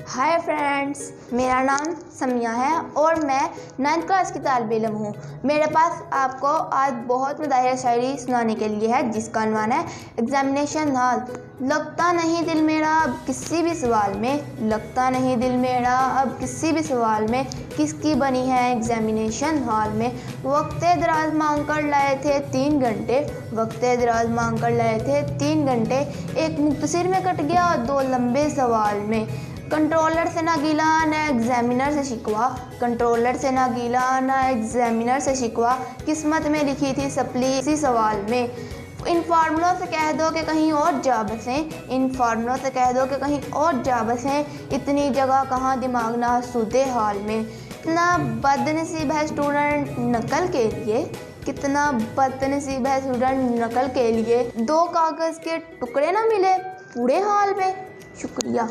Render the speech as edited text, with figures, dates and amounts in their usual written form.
Hi friends, मेरा नाम समिया है और मैं 9th क्लास की तालिबे इल्म हूँ। मेरे पास आपको आज बहुत मज़ाहिर शायरी सुनाने के लिए है जिसका अनवान है एग्जामिनेशन हॉल। लगता नहीं दिल मेरा अब किसी भी सवाल में, लगता नहीं दिल मेरा अब किसी भी सवाल में, किसकी बनी है एग्जामिनेशन हॉल में। वक्ते दराज मांग कर लाए थे 3 घंटे, वक्ते दराज मांग कर लाए थे 3 घंटे, एक मुख्तसर में कट गया 2 लंबे सवाल में। कंट्रोलर से ना गिला ना एग्जामिनर से शिकवा, कंट्रोलर से ना गिला ना एग्जामिनर से शिकवा, किस्मत में लिखी थी सप्ली इसी सवाल में। इन फार्मूलों से कह दो कि कहीं और जा बसें, इन फार्मूलों से कह दो कि कहीं और जा बसें, इतनी जगह कहाँ दिमाग ना सूदे हाल में। कितना बदनसीब है स्टूडेंट नकल के लिए, कितना बदनसीब है स्टूडेंट नकल के लिए, 2 कागज़ के टुकड़े ना मिले पूरे हाल में। शुक्रिया।